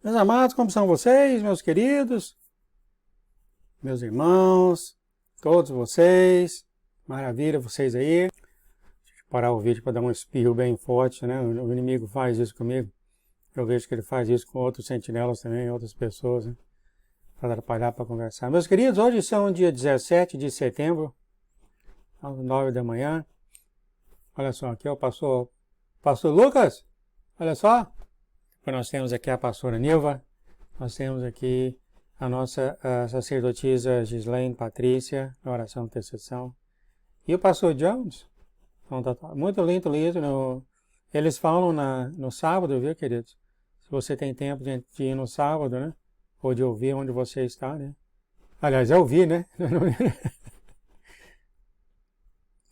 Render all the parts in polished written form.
Meus amados, como são vocês, meus queridos, meus irmãos, todos vocês? Maravilha, vocês aí. Deixa eu parar o vídeo para dar um espirro bem forte, né? O inimigo faz isso comigo. Eu vejo que ele faz isso com outros sentinelas também, outras pessoas, né? Para atrapalhar, para conversar. Meus queridos, hoje são dia 17 de setembro, às 9 da manhã. Olha só, aqui é o pastor Lucas. Olha só. Nós temos aqui a pastora Nilva, nós temos aqui a nossa sacerdotisa Gislaine Patrícia, na oração de intercessão. E o pastor Jones, então, tá muito lindo. Eles falam no sábado, viu, queridos? Se você tem tempo de ir no sábado, né? Ou de ouvir onde você está, né? Aliás, é ouvir, né?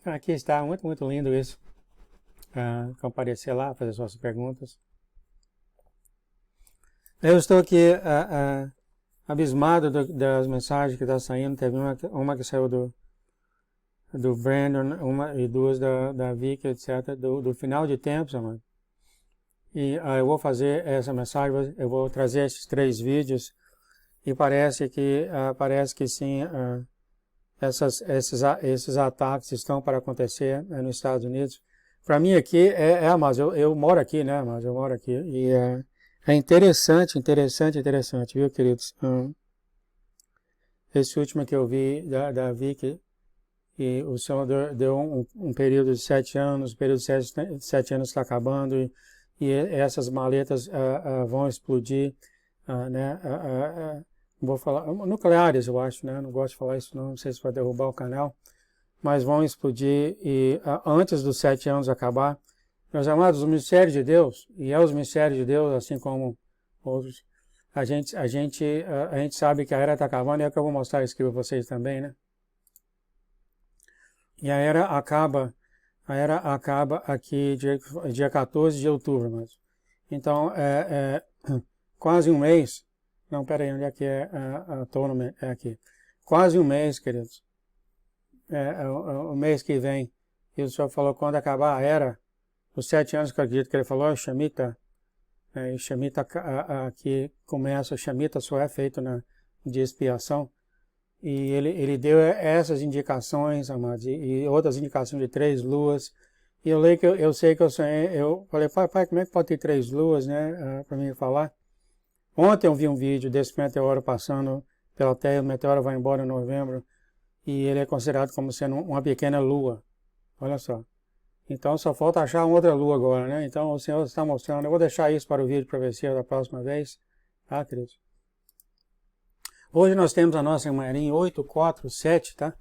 Aqui está, muito lindo isso. Comparecer lá, fazer suas perguntas. Eu estou aqui abismado das mensagens que estão saindo. Teve uma que saiu do Brandon, e duas da Vicky, etc. Do final de tempos, amado. E eu vou fazer essa mensagem, eu vou trazer esses 3 vídeos. E parece que sim, esses ataques estão para acontecer nos Estados Unidos. Para mim aqui, mas eu moro aqui, né, mas eu moro aqui. E é interessante, viu, queridos? Esse último que eu vi da Vicky, e o Senhor deu um período de 7 anos, o período de 7 anos está acabando, e essas maletas vão explodir, né? Vou falar, nucleares, eu acho, né? Não gosto de falar isso, não sei se vai derrubar o canal, mas vão explodir, e antes dos 7 anos acabar. Meus amados, os mistérios de Deus, e os mistérios de Deus, assim como outros, a gente sabe que a era está acabando, e é o que eu vou mostrar isso aqui para vocês também, né? E a era acaba aqui dia 14 de outubro, mas. Então, quase um mês. Não, peraí, onde é que é a tournament? É aqui. Quase um mês, queridos. O mês que vem. E o Senhor falou quando acabar a era. Os 7 anos que eu acredito que ele falou, Shemitah, Shemitah que começa, Shemitah só é feito de expiação, e ele deu essas indicações, amados, e outras indicações de 3 luas, e eu sei que eu sonhei, eu falei, pai, como é que pode ter 3 luas, né, para mim falar? Ontem eu vi um vídeo desse meteoro passando pela Terra, o meteoro vai embora em novembro, e ele é considerado como sendo uma pequena lua, olha só. Então só falta achar uma outra lua agora, né? Então o Senhor está mostrando. Eu vou deixar isso para o vídeo para ver se da próxima vez. Tá, queridos? Hoje nós temos a nossa Marinha 847, tá?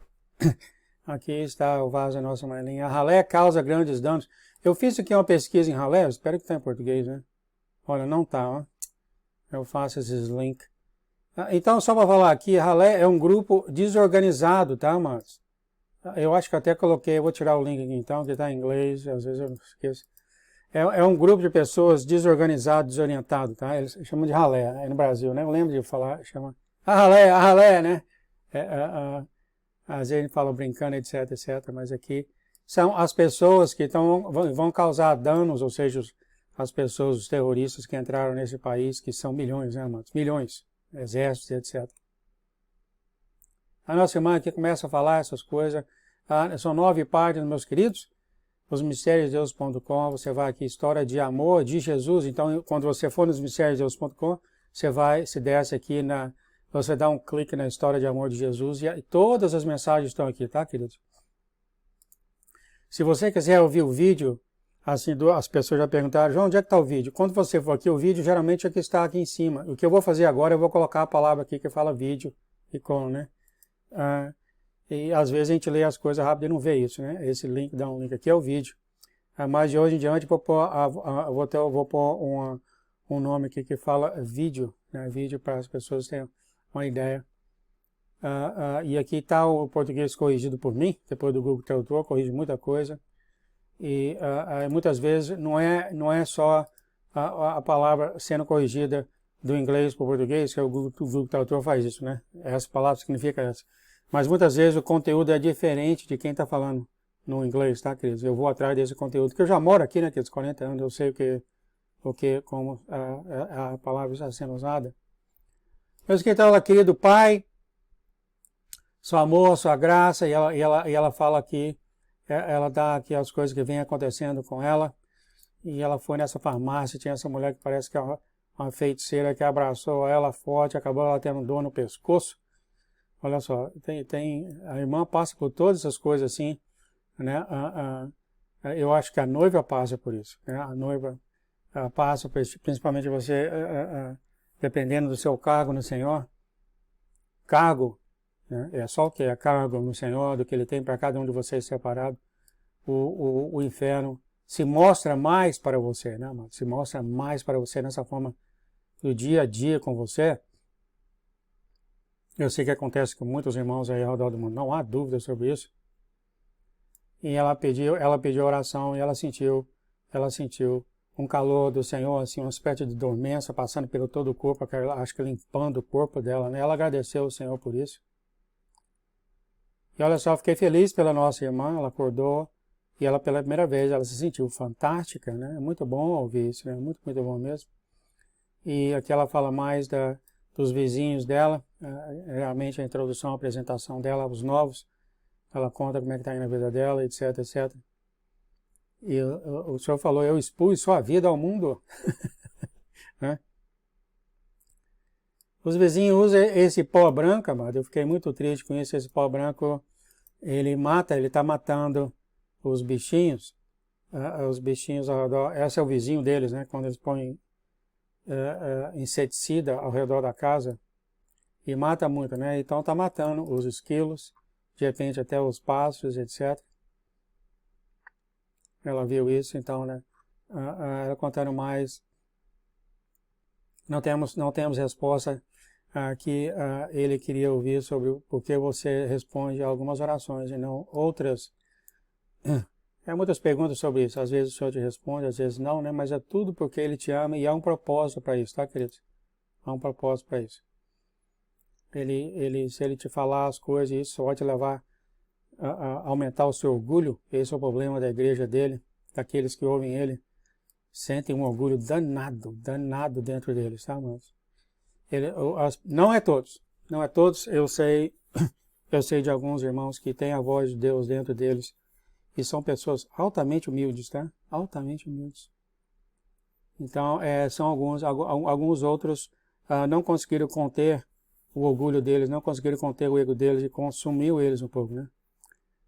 Aqui está o vaso da nossa Marinha. A ralé causa grandes danos. Eu fiz aqui uma pesquisa em ralé, espero que está em português, né? Olha, não tá, ó. Eu faço esses links. Então, só para falar aqui, a ralé é um grupo desorganizado, tá, amados? Eu acho que até coloquei, eu vou tirar o link aqui então, que está em inglês, às vezes eu esqueço. É um grupo de pessoas desorganizado, desorientado, tá? Eles chamam de ralé, no Brasil, né? Eu lembro de falar, chama a ralé, né? Às vezes a gente fala brincando, etc, mas aqui são as pessoas que vão causar danos, ou seja, as pessoas, os terroristas que entraram nesse país, que são milhões, né, amados? Milhões, exércitos, etc. A nossa irmã aqui começa a falar essas coisas. São 9 páginas, meus queridos. Osmistériosdeus.com. Você vai aqui, história de amor de Jesus. Então, quando você for nos mistériosdeus.com, você desce aqui, você dá um clique na história de amor de Jesus e todas as mensagens estão aqui, tá, queridos? Se você quiser ouvir o vídeo, assim, as pessoas já perguntaram, João, onde é que está o vídeo? Quando você for aqui, o vídeo geralmente é que está aqui em cima. O que eu vou fazer agora, eu vou colocar a palavra aqui que fala vídeo, icônico, né? E às vezes a gente lê as coisas rápido e não vê isso, né? Esse link, dá um link aqui, é o vídeo. Mas de hoje em diante vou pôr um nome aqui que fala vídeo, né? Vídeo para as pessoas terem uma ideia. E aqui está o português corrigido por mim, depois do Google Tradutor, corrige muita coisa. E muitas vezes não é só a palavra sendo corrigida do inglês para o português, que o Google Tradutor faz isso, né? Essa palavra significa essa. Mas muitas vezes o conteúdo é diferente de quem está falando no inglês, tá, queridos? Eu vou atrás desse conteúdo, que eu já moro aqui, né, queridos, 40 anos, eu sei porque como a palavra está sendo usada. Meus querido Pai, seu amor, sua graça, e ela fala aqui, ela dá aqui as coisas que vêm acontecendo com ela, e ela foi nessa farmácia, tinha essa mulher que parece que é uma feiticeira que abraçou ela forte, acabou ela tendo dor no pescoço. Olha só, a irmã passa por todas essas coisas assim, né? Eu acho que a noiva passa por isso, né? A noiva passa, principalmente você, dependendo do seu cargo no Senhor, cargo, né? É só o que é cargo no Senhor, do que Ele tem para cada um de vocês separado, o inferno se mostra mais para você, né, amado? Se mostra mais para você nessa forma do dia a dia com você. Eu sei que acontece com muitos irmãos aí ao redor do mundo, não há dúvida sobre isso. E ela pediu oração e ela sentiu um calor do Senhor, assim, uma espécie de dormência passando pelo todo o corpo, acho que limpando o corpo dela, né? Ela agradeceu ao Senhor por isso. E olha só, fiquei feliz pela nossa irmã, ela acordou e ela pela primeira vez, ela se sentiu fantástica, né? É muito bom ouvir isso, né? Muito, muito bom mesmo. E aqui ela fala mais dos vizinhos dela, realmente a introdução, a apresentação dela, os novos, ela conta como é que está indo a vida dela, etc, etc. E o Senhor falou, eu expus sua vida ao mundo. Né? Os vizinhos usam esse pó branco, amado, eu fiquei muito triste com isso, esse pó branco, ele está matando os bichinhos ao redor, esse é o vizinho deles, né, quando eles põem inseticida ao redor da casa, e mata muito, né, então está matando os esquilos, de repente até os pássaros, etc. Ela viu isso, então, né, ela contando mais, não temos resposta que ele queria ouvir sobre o porquê você responde a algumas orações e não outras. Muitas perguntas sobre isso, às vezes o Senhor te responde, às vezes não, né, mas é tudo porque Ele te ama e há um propósito para isso, tá, queridos? Há um propósito para isso. Se Ele te falar as coisas, isso pode levar a aumentar o seu orgulho. Esse é o problema da igreja dele, daqueles que ouvem ele, sentem um orgulho danado dentro deles, tá, irmãos? Não é todos, eu sei de alguns irmãos que têm a voz de Deus dentro deles e são pessoas altamente humildes, tá? Altamente humildes. Então, são alguns outros não conseguiram conter o orgulho deles, não conseguiram conter o ego deles e consumiu eles um pouco, né?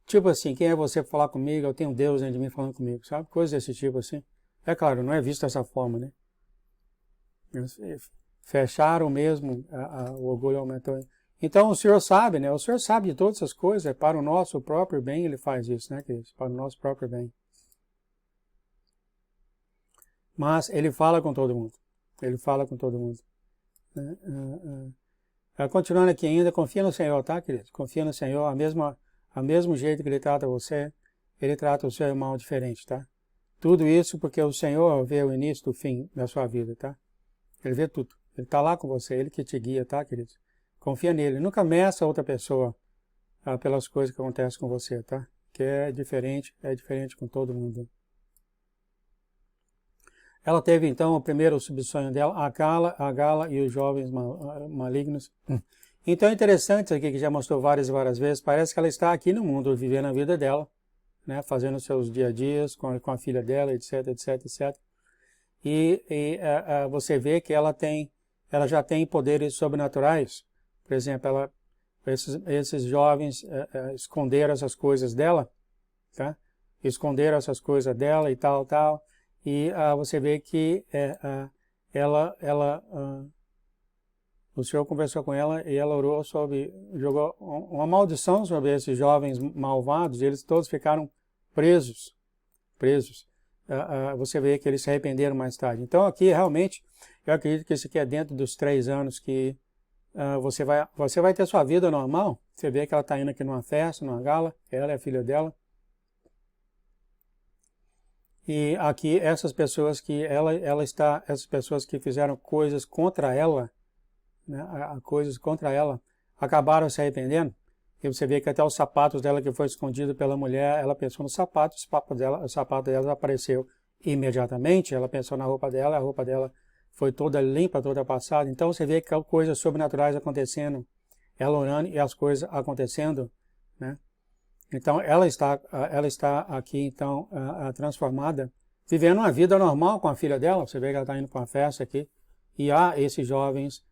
Tipo assim, quem é você para falar comigo? Eu tenho Deus dentro de mim falando comigo, sabe? Coisas desse tipo assim. É claro, não é visto dessa forma, né? Fecharam mesmo, o orgulho aumentou. Então o Senhor sabe, né? O Senhor sabe de todas essas coisas, para o nosso próprio bem Ele faz isso, né, queridos? Para o nosso próprio bem. Mas Ele fala com todo mundo. Ele fala com todo mundo. Continuando aqui ainda, confia no Senhor, tá, queridos? Confia no Senhor, ao mesmo jeito que Ele trata você, Ele trata o seu irmão diferente, tá? Tudo isso porque o Senhor vê o início do fim da sua vida, tá? Ele vê tudo. Ele está lá com você, Ele que te guia, tá, queridos? Confia nele. Nunca meça outra pessoa pelas coisas que acontecem com você, tá? Que é diferente com todo mundo. Ela teve, então, o primeiro subsonho dela, a Gala e os jovens malignos. Então é interessante isso aqui, que já mostrou várias e várias vezes, parece que ela está aqui no mundo, vivendo a vida dela, né? Fazendo seus dia a dias com a filha dela, etc, etc, etc. E você vê que ela já tem poderes sobrenaturais. Por exemplo, esses jovens esconderam essas coisas dela, tá? Esconderam essas coisas dela e tal. E você vê que o Senhor conversou com ela e ela orou jogou uma maldição sobre esses jovens malvados, e eles todos ficaram presos. Você vê que eles se arrependeram mais tarde. Então aqui realmente, eu acredito que isso aqui é dentro dos 3 anos que você vai ter sua vida normal. Você vê que ela está indo aqui numa festa, numa gala, ela é a filha dela. E aqui essas pessoas que essas pessoas que fizeram coisas contra ela, né, acabaram se arrependendo. E você vê que até os sapatos dela que foi escondido pela mulher, ela pensou no sapato, o sapato dela apareceu imediatamente, ela pensou na roupa dela, a roupa dela foi toda limpa, toda passada. Então você vê que coisas sobrenaturais acontecendo, ela orando e as coisas acontecendo, né? Então ela está aqui então transformada, vivendo uma vida normal com a filha dela. Você vê que ela está indo para uma festa aqui, e há esses jovens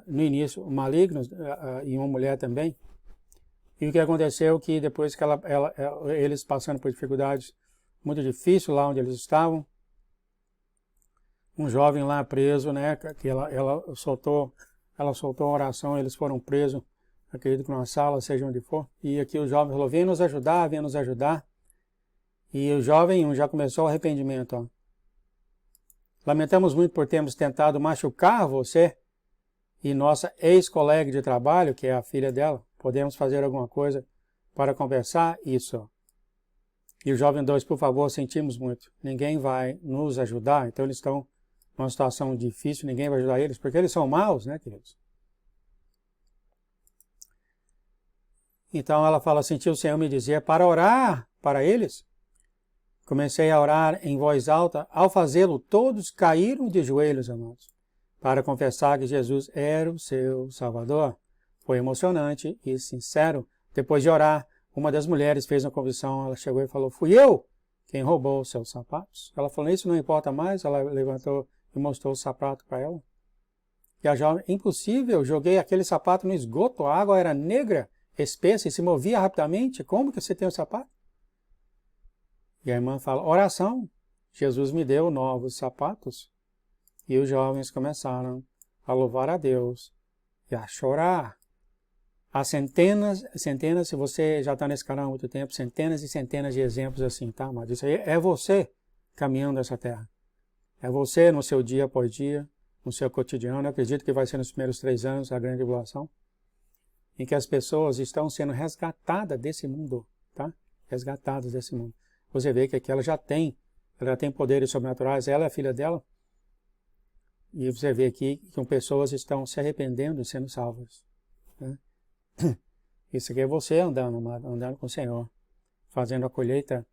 no início malignos e uma mulher também. E o que aconteceu que depois que eles passando por dificuldades muito difíceis lá onde eles estavam, um jovem lá preso, né, que ela soltou a oração, eles foram presos, acredito que numa sala, seja onde for, e aqui o jovem falou, vem nos ajudar, vem nos ajudar. E o jovem já começou o arrependimento. Ó. Lamentamos muito por termos tentado machucar você e nossa ex-colega de trabalho, que é a filha dela. Podemos fazer alguma coisa para conversar? Isso. Ó. E o jovem 2, por favor, sentimos muito. Ninguém vai nos ajudar, então eles estão numa situação difícil, ninguém vai ajudar eles, porque eles são maus, né, queridos? Então ela fala, sentiu o Senhor me dizer para orar para eles. Comecei a orar em voz alta. Ao fazê-lo, todos caíram de joelhos, amados, para confessar que Jesus era o seu Salvador. Foi emocionante e sincero. Depois de orar, uma das mulheres fez uma confissão. Ela chegou e falou, fui eu quem roubou os seus sapatos. Ela falou, isso não importa mais. Ela levantou e mostrou o sapato para ela. E a jovem, impossível, joguei aquele sapato no esgoto. A água era negra, espessa e se movia rapidamente. Como que você tem o sapato? E a irmã fala, oração. Jesus me deu novos sapatos. E os jovens começaram a louvar a Deus e a chorar. Há centenas, se você já está nesse canal há muito tempo, centenas e centenas de exemplos assim, tá? Mas isso aí é você caminhando nessa terra. É você no seu dia após dia, no seu cotidiano. Eu acredito que vai ser nos primeiros 3 anos da grande tribulação, em que as pessoas estão sendo resgatadas desse mundo, tá? Resgatadas desse mundo. Você vê que aqui ela já tem poderes sobrenaturais, ela é a filha dela. E você vê aqui que pessoas estão se arrependendo e sendo salvas. Né? Isso aqui é você andando com o Senhor, fazendo a colheita.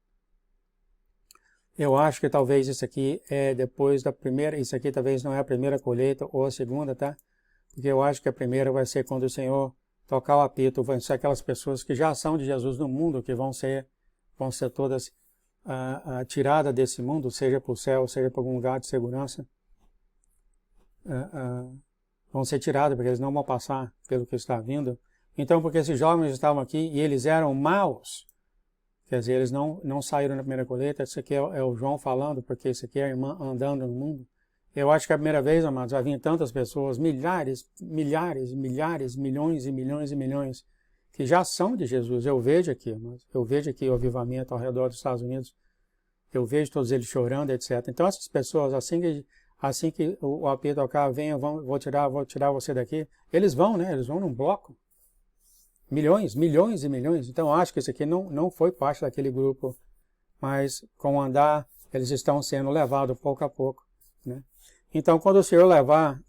Eu acho que talvez isso aqui é depois da primeira, isso aqui talvez não é a primeira colheita ou a segunda, tá? Porque eu acho que a primeira vai ser quando o Senhor tocar o apito, vão ser aquelas pessoas que já são de Jesus no mundo, que vão ser todas tiradas desse mundo, seja para o céu, seja para algum lugar de segurança. Vão ser tirados, porque eles não vão passar pelo que está vindo. Então, porque esses jovens estavam aqui e eles eram maus, quer dizer, eles não saíram na primeira colheita. Isso aqui é o João falando, porque isso aqui é a irmã andando no mundo. Eu acho que a primeira vez, amados, já vinham tantas pessoas, milhares, milhares, milhares, milhões e milhões e milhões, que já são de Jesus. Eu vejo aqui, amados, eu vejo aqui o avivamento ao redor dos Estados Unidos, eu vejo todos eles chorando, etc. Então, essas pessoas, assim que o apito tocar, venha, vou tirar você daqui, eles vão, né? Eles vão num bloco. Milhões, milhões e milhões. Então, eu acho que esse aqui não foi parte daquele grupo, mas com o andar, eles estão sendo levados pouco a pouco, né? Então, quando o Senhor levar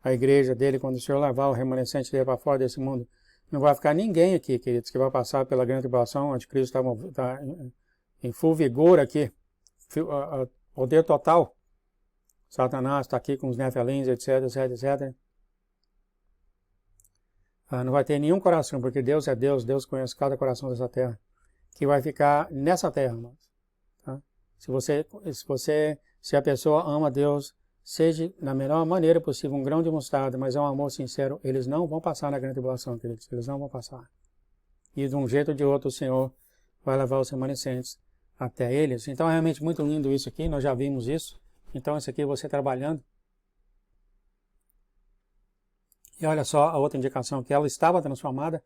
a igreja dele, quando o Senhor levar o remanescente dele para fora desse mundo, não vai ficar ninguém aqui, queridos, que vai passar pela grande tribulação, onde Cristo está em full vigor aqui, poder total. Satanás está aqui com os nefilins, etc, etc, etc. Não vai ter nenhum coração, porque Deus é Deus, Deus conhece cada coração dessa terra, que vai ficar nessa terra, irmãos. Tá? Se a pessoa ama Deus, seja na melhor maneira possível, um grão de mostarda, mas é um amor sincero, eles não vão passar na grande tribulação, queridos, eles não vão passar. E de um jeito ou de outro o Senhor vai levar os remanescentes até eles. Então é realmente muito lindo isso aqui, nós já vimos isso. Então isso aqui é você trabalhando. E olha só a outra indicação, que ela estava transformada.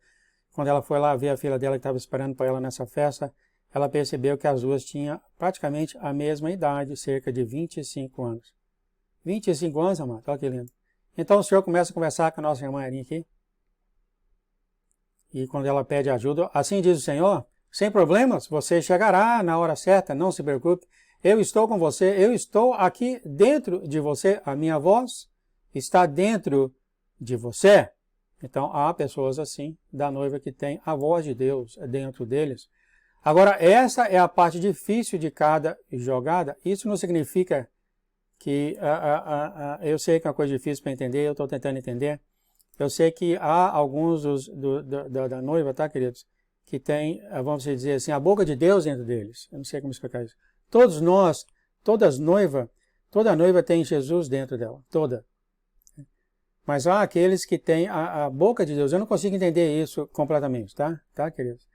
Quando ela foi lá ver a filha dela que estava esperando para ela nessa festa, ela percebeu que as duas tinham praticamente a mesma idade, cerca de 25 anos. 25 anos, amado, olha que lindo. Então o Senhor começa a conversar com a nossa irmã Erin aqui. E quando ela pede ajuda, assim diz o Senhor, sem problemas, você chegará na hora certa, não se preocupe. Eu estou com você, eu estou aqui dentro de você, a minha voz está dentro de você. Então há pessoas assim, da noiva, que tem a voz de Deus dentro deles. Agora, essa é a parte difícil de cada jogada. Isso não significa que eu sei que é uma coisa difícil para entender, eu estou tentando entender. Eu sei que há alguns da noiva, tá, queridos, que tem, vamos dizer assim, a boca de Deus dentro deles. Eu não sei como explicar isso. Todos nós, toda noiva tem Jesus dentro dela, toda. Mas há aqueles que têm a boca de Deus. Eu não consigo entender isso completamente, tá, queridos?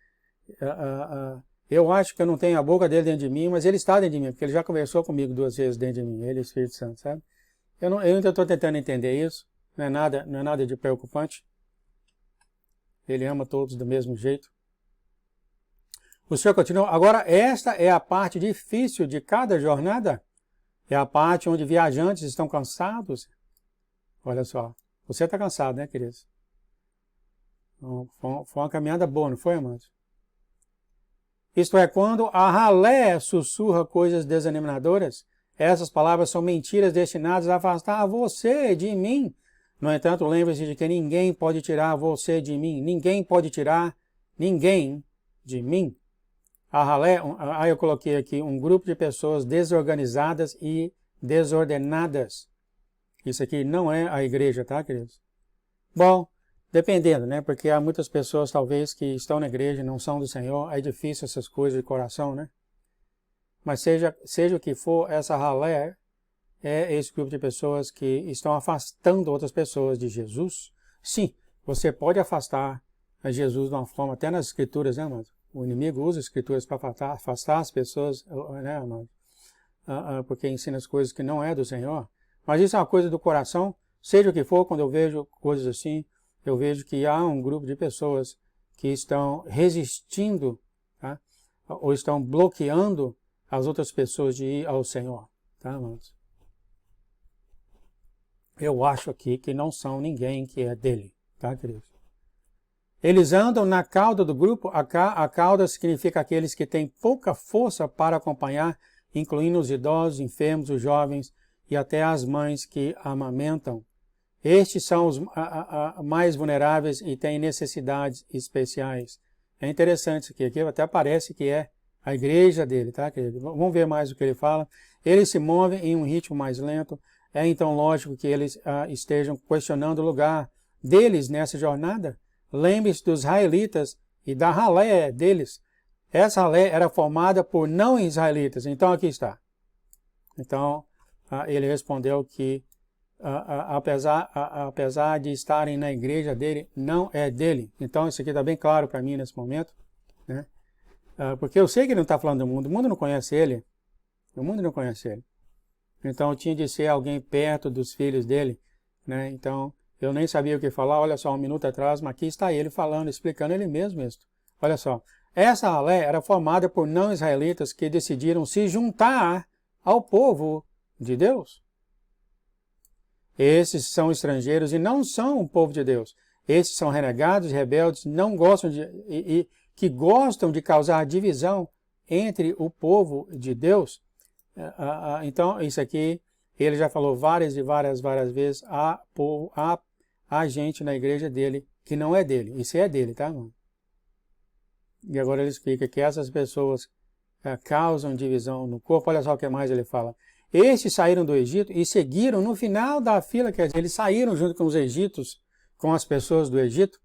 Eu acho que eu não tenho a boca dele dentro de mim, mas ele está dentro de mim, porque ele já conversou comigo 2 vezes dentro de mim, ele e o Espírito Santo, sabe? Eu ainda estou tentando entender isso, não é nada de preocupante. Ele ama todos do mesmo jeito. O Senhor continua. Agora, esta é a parte difícil de cada jornada. É a parte onde viajantes estão cansados. Olha só, você está cansado, né, queridos? Foi uma caminhada boa, não foi, amados? Isto é, quando a ralé sussurra coisas desanimadoras, essas palavras são mentiras destinadas a afastar você de mim. No entanto, lembre-se de que ninguém pode tirar você de mim. Ninguém pode tirar ninguém de mim. A ralé, aí eu coloquei aqui um grupo de pessoas desorganizadas e desordenadas. Isso aqui não é a igreja, tá, queridos? Bom, dependendo, né? Porque há muitas pessoas, talvez, que estão na igreja e não são do Senhor. É difícil essas coisas de coração, né? Mas seja o que for, essa ralé é esse grupo de pessoas que estão afastando outras pessoas de Jesus. Sim, você pode afastar a Jesus de uma forma, até nas escrituras, né, amado? O inimigo usa as escrituras para afastar as pessoas, né, amado? Porque ensina as coisas que não é do Senhor. Mas isso é uma coisa do coração. Seja o que for, quando eu vejo coisas assim, eu vejo que há um grupo de pessoas que estão resistindo, tá? Ou estão bloqueando as outras pessoas de ir ao Senhor. Tá, amados? Eu acho aqui que não são ninguém que é dele. Tá, queridos? Eles andam na cauda do grupo. A cauda significa aqueles que têm pouca força para acompanhar, incluindo os idosos, enfermos, os jovens e até as mães que amamentam. Estes são os mais vulneráveis e têm necessidades especiais. É interessante isso aqui. Aqui até parece que é a igreja dele, tá, querido? Vamos ver mais o que ele fala. Eles se movem em um ritmo mais lento. É então lógico que eles estejam questionando o lugar deles nessa jornada. Lembre-se dos israelitas e da ralé deles. Essa ralé era formada por não israelitas. Então aqui está. Então ele respondeu que apesar de estarem na igreja dele, não é dele. Então isso aqui está bem claro para mim nesse momento, né? Porque eu sei que ele não está falando do mundo. O mundo não conhece ele. O mundo não conhece ele. Então tinha de ser alguém perto dos filhos dele, né? Então eu nem sabia o que falar. Olha só, um minuto atrás, mas aqui está ele falando, explicando ele mesmo isso. Olha só, essa ralé era formada por não israelitas que decidiram se juntar ao povo de Deus. Esses são estrangeiros e não são o povo de Deus. Esses são renegados, rebeldes, que gostam de causar divisão entre o povo de Deus. Então, isso aqui, ele já falou várias vezes, há gente na igreja dele que não é dele. Isso é dele, tá, irmão? E agora ele explica que essas pessoas causam divisão no corpo. Olha só o que mais ele fala. Estes saíram do Egito e seguiram no final da fila, quer dizer, eles saíram junto com os egípcios, com as pessoas do Egito.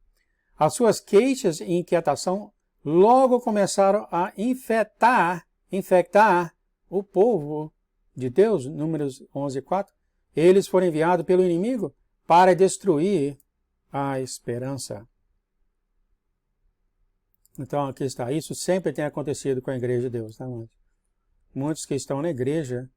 As suas queixas e inquietação logo começaram a infectar o povo de Deus, Números 11:4. Eles foram enviados pelo inimigo para destruir a esperança. Então aqui está, isso sempre tem acontecido com a igreja de Deus, tá, irmãos? Muitos que estão na igreja,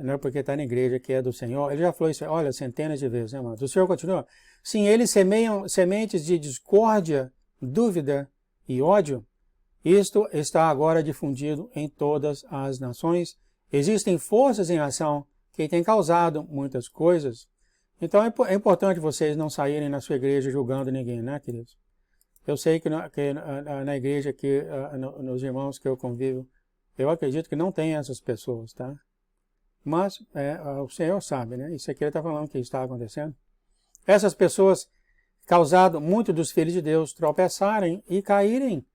não é porque está na igreja que é do Senhor, ele já falou isso, olha, centenas de vezes, né, irmãos? O Senhor continua, sim, eles semeiam sementes de discórdia, dúvida e ódio. Isto está agora difundido em todas as nações. Existem forças em ação que têm causado muitas coisas. Então é importante vocês não saírem na sua igreja julgando ninguém, né, queridos? Eu sei que na igreja, que, nos irmãos que eu convivo, eu acredito que não tem essas pessoas, tá? Mas o Senhor sabe, né? Isso aqui ele está falando que está acontecendo. Essas pessoas causado muito dos filhos de Deus tropeçarem e caírem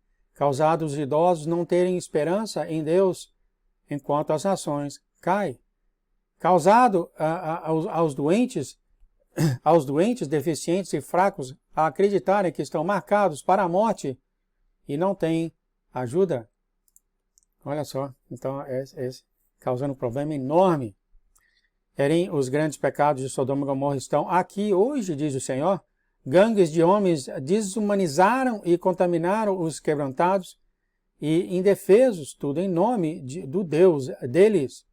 causado os idosos não terem esperança em Deus enquanto as nações caem, causado aos doentes, deficientes e fracos a acreditarem que estão marcados para a morte e não têm ajuda. Olha só, então causando um problema enorme. Os grandes pecados de Sodoma e Gomorra estão aqui hoje, diz o Senhor. Gangues de homens desumanizaram e contaminaram os quebrantados e indefesos, tudo em nome do Deus deles.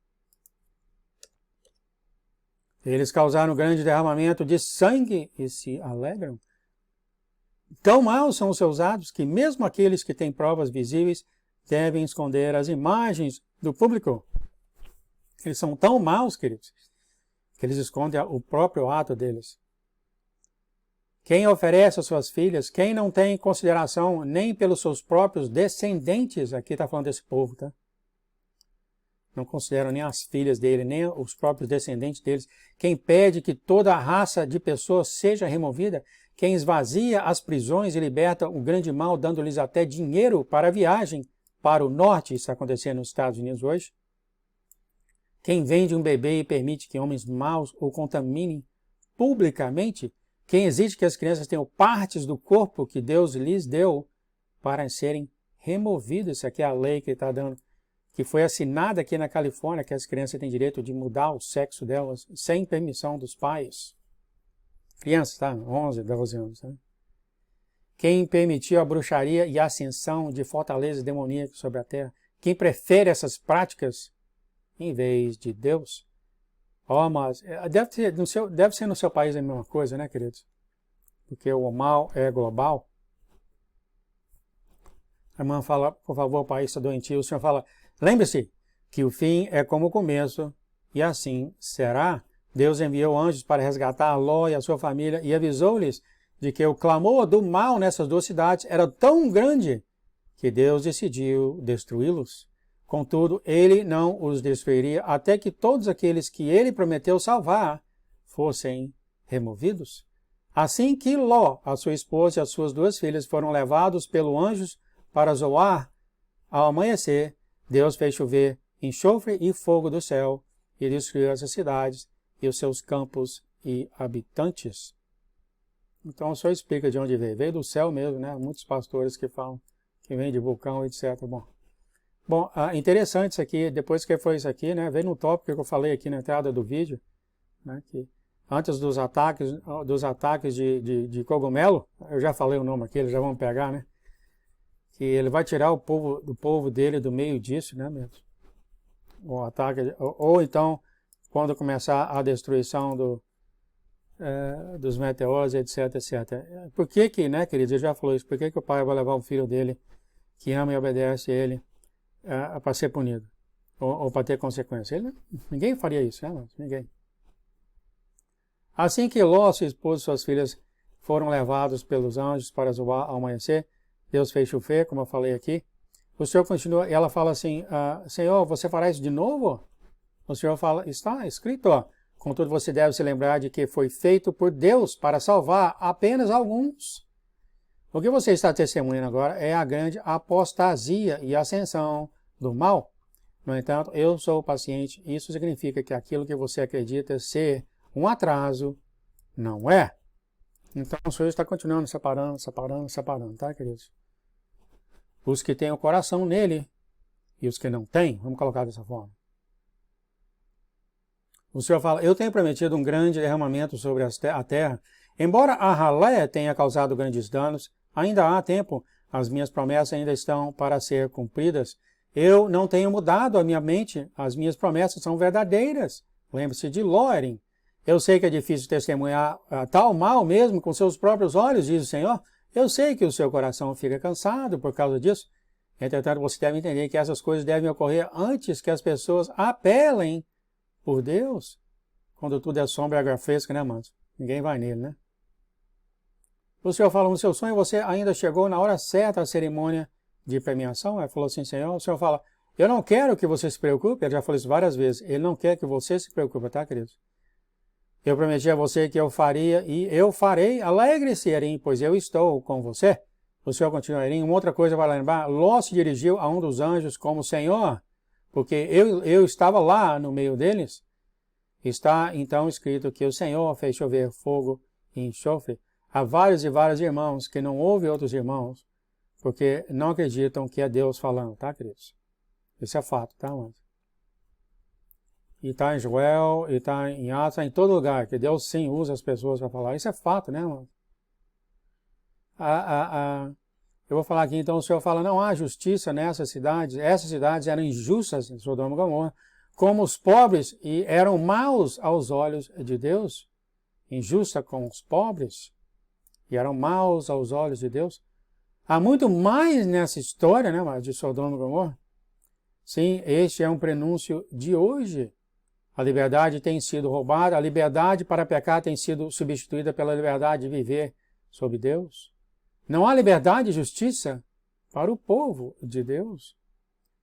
Eles causaram grande derramamento de sangue e se alegram. Tão maus são os seus atos que mesmo aqueles que têm provas visíveis devem esconder as imagens do público. Eles são tão maus, queridos, que eles escondem o próprio ato deles. Quem oferece as suas filhas, quem não tem consideração nem pelos seus próprios descendentes, aqui está falando desse povo, tá? Não consideram nem as filhas dele, nem os próprios descendentes deles. Quem pede que toda a raça de pessoas seja removida, quem esvazia as prisões e liberta o grande mal, dando-lhes até dinheiro para a viagem para o norte, isso está acontecendo nos Estados Unidos hoje. Quem vende um bebê e permite que homens maus o contaminem publicamente, quem exige que as crianças tenham partes do corpo que Deus lhes deu para serem removidas, isso aqui é a lei que ele está dando, que foi assinada aqui na Califórnia, que as crianças têm direito de mudar o sexo delas sem permissão dos pais. Crianças, tá? 11, 12 anos. Tá? Quem permitiu a bruxaria e a ascensão de fortalezas demoníacas sobre a terra, quem prefere essas práticas em vez de Deus. Mas deve ser no seu país a mesma coisa, né, queridos? Porque o mal é global. A irmã fala, por favor, o país está doentio. O senhor fala, lembre-se que o fim é como o começo, e assim será. Deus enviou anjos para resgatar Ló e a sua família e avisou-lhes de que o clamor do mal nessas duas cidades era tão grande que Deus decidiu destruí-los. Contudo, ele não os destruiria até que todos aqueles que ele prometeu salvar fossem removidos. Assim que Ló, a sua esposa e as suas duas filhas foram levados pelo anjos para Zoar, ao amanhecer, Deus fez chover enxofre e fogo do céu e destruiu essas cidades e os seus campos e habitantes. Então, só explica de onde veio. Veio do céu mesmo, né? Muitos pastores que falam que vem de vulcão, etc. Bom, interessante isso aqui, depois que foi isso aqui, né, veio no tópico que eu falei aqui na entrada do vídeo, né, que antes dos ataques de cogumelo, eu já falei o nome aqui, eles já vão pegar, né, que ele vai tirar o povo dele do meio disso, né, mesmo. O ataque, ou então, quando começar a destruição dos meteoros, etc, etc. Por que, né, queridos, eu já falei isso, por que o pai vai levar o filho dele, que ama e obedece a ele, para ser punido, ou para ter consequência? Ninguém faria isso, né? Ninguém. Assim que Ló, sua esposa e suas filhas foram levados pelos anjos para Zoar ao amanhecer, Deus fez chover, como eu falei aqui. O Senhor continua, e ela fala assim, Senhor, você fará isso de novo? O Senhor fala, está escrito, ó. Contudo, você deve se lembrar de que foi feito por Deus para salvar apenas alguns. O que você está testemunhando agora é a grande apostasia e ascensão do mal. No entanto, eu sou paciente. Isso significa que aquilo que você acredita ser um atraso, não é. Então, o Senhor está continuando separando, tá, queridos? Os que têm o coração nele e os que não têm, vamos colocar dessa forma. O Senhor fala, eu tenho prometido um grande derramamento sobre a terra. Embora a ralé tenha causado grandes danos, ainda há tempo, as minhas promessas ainda estão para ser cumpridas. Eu não tenho mudado a minha mente, as minhas promessas são verdadeiras. Lembre-se de Loren. Eu sei que é difícil testemunhar tal mal mesmo com seus próprios olhos, diz o Senhor. Eu sei que o seu coração fica cansado por causa disso. Entretanto, você deve entender que essas coisas devem ocorrer antes que as pessoas apelem por Deus. Quando tudo é sombra e água fresca, né, amados? Ninguém vai nele, né? O Senhor fala, no seu sonho você ainda chegou na hora certa à cerimônia de premiação? Ele falou assim, Senhor, o Senhor fala, eu não quero que você se preocupe, ele já falou isso várias vezes, ele não quer que você se preocupe, tá, queridos? Eu prometi a você que eu faria e eu farei, alegre-se, pois eu estou com você. O Senhor continuaria. Uma outra coisa vai lembrar, Ló se dirigiu a um dos anjos como Senhor, porque eu estava lá no meio deles. Está então escrito que o Senhor fez chover fogo e enxofre. Há vários e vários irmãos que não ouvem outros irmãos, porque não acreditam que é Deus falando, tá, queridos? Isso é fato, tá, mano? E está em Joel, e está em Atos, está em todo lugar, que Deus sim usa as pessoas para falar. Isso é fato, né, mano? Eu vou falar aqui, então o Senhor fala, não há justiça nessas cidades. Essas cidades eram injustas, em Sodoma e Gomorra, como os pobres, e eram maus aos olhos de Deus. Injusta com os pobres, e eram maus aos olhos de Deus. Há muito mais nessa história, né, de Sodoma e Gomorra. Sim, este é um prenúncio de hoje. A liberdade tem sido roubada, a liberdade para pecar tem sido substituída pela liberdade de viver sob Deus. Não há liberdade e justiça para o povo de Deus.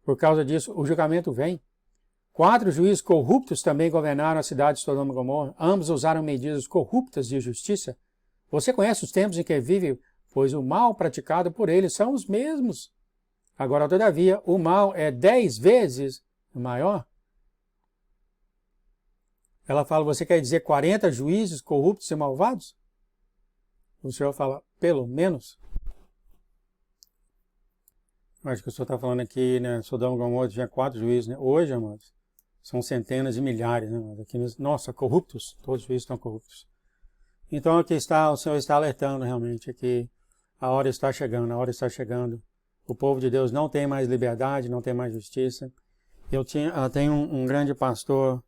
Por causa disso, o julgamento vem. 4 juízes corruptos também governaram a cidade de Sodoma e Gomorra. Ambos usaram medidas corruptas de justiça. Você conhece os tempos em que vive, pois o mal praticado por eles são os mesmos. Agora, todavia, o mal é 10 vezes maior. Ela fala, você quer dizer 40 juízes corruptos e malvados? O Senhor fala, pelo menos. Acho que o Senhor está falando aqui, né, Sodoma e Gomorra tinha 4 juízes, né? Hoje, amados, são centenas e milhares, né? Aqui, nossa, corruptos, todos os juízes estão corruptos. Então aqui está, o Senhor está alertando realmente que a hora está chegando, a hora está chegando. O povo de Deus não tem mais liberdade, não tem mais justiça. Eu tenho um grande pastor,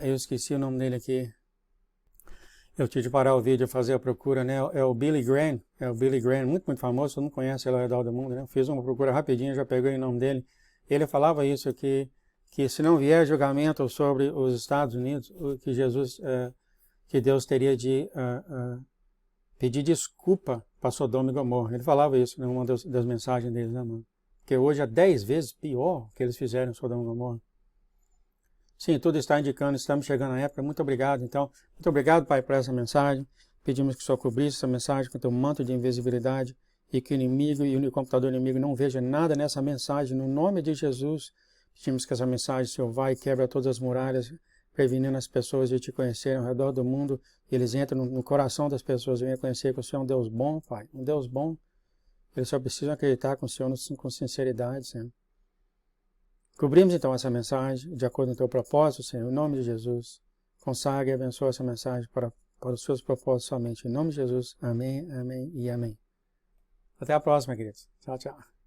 eu esqueci o nome dele aqui. Eu tive de parar o vídeo e fazer a procura, né? É o Billy Graham, muito, muito famoso, todo mundo conhece ele ao redor do mundo, né? Fiz uma procura rapidinho, já peguei o nome dele. Ele falava isso, que se não vier julgamento sobre os Estados Unidos, que que Deus teria de pedir desculpa para Sodoma e Gomorra. Ele falava isso numa das mensagens dele, né, mano? Porque hoje é 10 vezes pior o que eles fizeram em Sodoma e Gomorra. Sim, tudo está indicando, estamos chegando à época. Muito obrigado, então. Muito obrigado, Pai, por essa mensagem. Pedimos que o Senhor cobrisse essa mensagem com o teu manto de invisibilidade e que o inimigo e o computador inimigo não veja nada nessa mensagem. No nome de Jesus, pedimos que essa mensagem, Senhor, vai e quebra todas as muralhas, prevenindo as pessoas de te conhecerem ao redor do mundo. E eles entram no coração das pessoas e venham conhecer que o Senhor é um Deus bom, Pai. Um Deus bom. Eles só precisam acreditar com o Senhor com sinceridade, Senhor. Cobrimos então essa mensagem de acordo com o teu propósito, Senhor, em nome de Jesus. Consagre e abençoe essa mensagem para os seus propósitos somente. Em nome de Jesus. Amém, amém e amém. Até a próxima, queridos. Tchau, tchau.